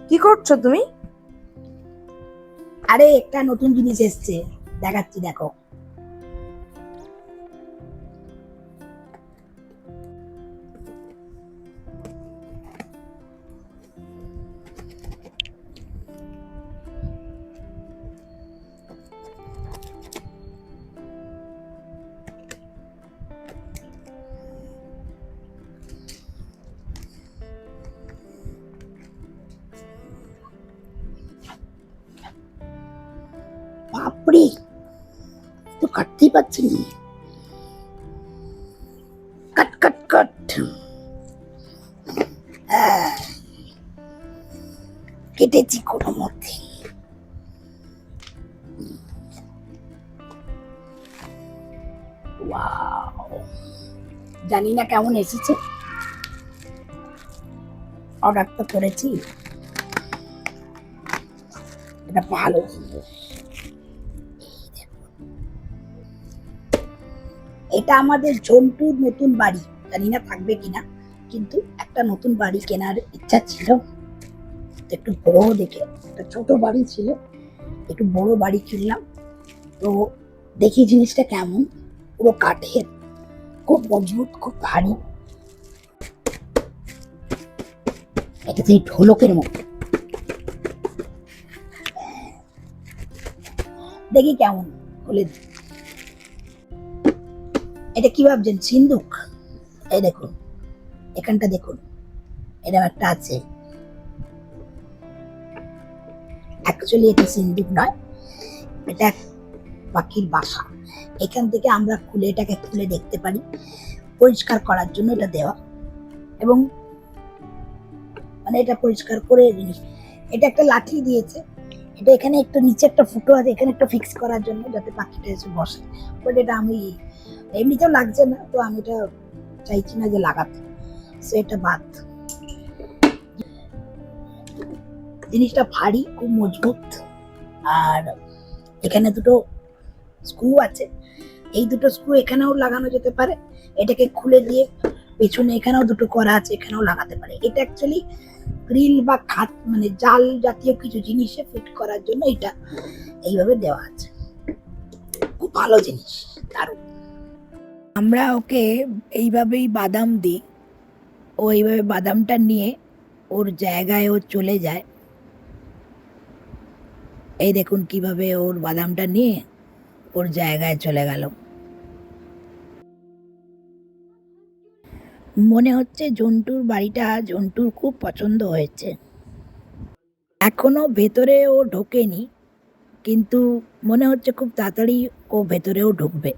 কি করছো তুমি? আরে একটা নতুন জিনিস এসছে, দেখাচ্ছি দেখো। বাপরে, তো কাটতেই পারছি না। কাট কাট কাট। আহ, কেটেছি কোনো মতে। ওয়াও, জানি না কেমন এসেছে। অর্ডার তো করেছি, এটা ভালো। এটা আমাদের ঝন্টুর নতুন বাড়ি, জানি না থাকবে কিনা, কিন্তু একটা নতুন বাড়ি কেনার ইচ্ছা ছিল। একটু বড় দেখে, একটা ছোট বাড়ি ছিল, একটু বড় বাড়ি কিনলাম। তো দেখি জিনিসটা কেমন। পুরো কাঠের, খুব মজবুত, খুব ভারী। এটা সেই ঢোলকের মতো। দেখি কেমন, খুলে দিই। এটা কি ভাবছেন সিন্দুক? এই দেখুন, এখানটা দেখুন, এরকম একটা আছে। অ্যাকচুয়ালি এটা সিন্দুক নয়, এটা পাখির বাসা। এখান থেকে আমরা খুলে, এটাকে খুলে দেখতে পারি। পরিষ্কার করার জন্য এটা দেওয়া, এবং মানে এটা পরিষ্কার করে জিনিস। এটা একটা লাঠি দিয়েছে, এটা এখানে একটা নিচে একটা ফুটো আছে, এখানে একটা ফিক্স করার জন্য, যাতে পাখিটা এসে বসে। বাট এটা আমি এমনিতেও লাগছে না, তো আমি এটা চাইছি না যে লাগাতে, সো এটা বাদ। জিনিসটা ভারী, খুব মজবুত। আর এখানে দুটো স্ক্রু আছে, এই দুটো স্ক্রু এখানেও লাগানো যেতে পারে। এটাকে খুলে দিয়ে পেছনে এখানেও দুটো করা আছে, এখানেও লাগাতে পারে। এটা অ্যাকচুয়ালি গ্রিল বা খাট, মানে জাল জাতীয় কিছু জিনিসে ফিট করার জন্য এটা এইভাবে দেওয়া আছে। খুব ভালো জিনিস, দারুণ। আমরা ওকে এইভাবেই বাদাম দিই, ও এইভাবে বাদামটা নিয়ে ওর জায়গায় ও চলে যায়। এই দেখুন কিভাবে ওর বাদামটা নিয়ে ওর জায়গায় চলে গেল। মনে হচ্ছে জন্টুর বাড়িটা জন্টুর খুব পছন্দ হয়েছে। এখনো ভেতরে ও ঢোকেনি, কিন্তু মনে হচ্ছে খুব তাড়াতাড়ি ও ভেতরেও ঢুকবে।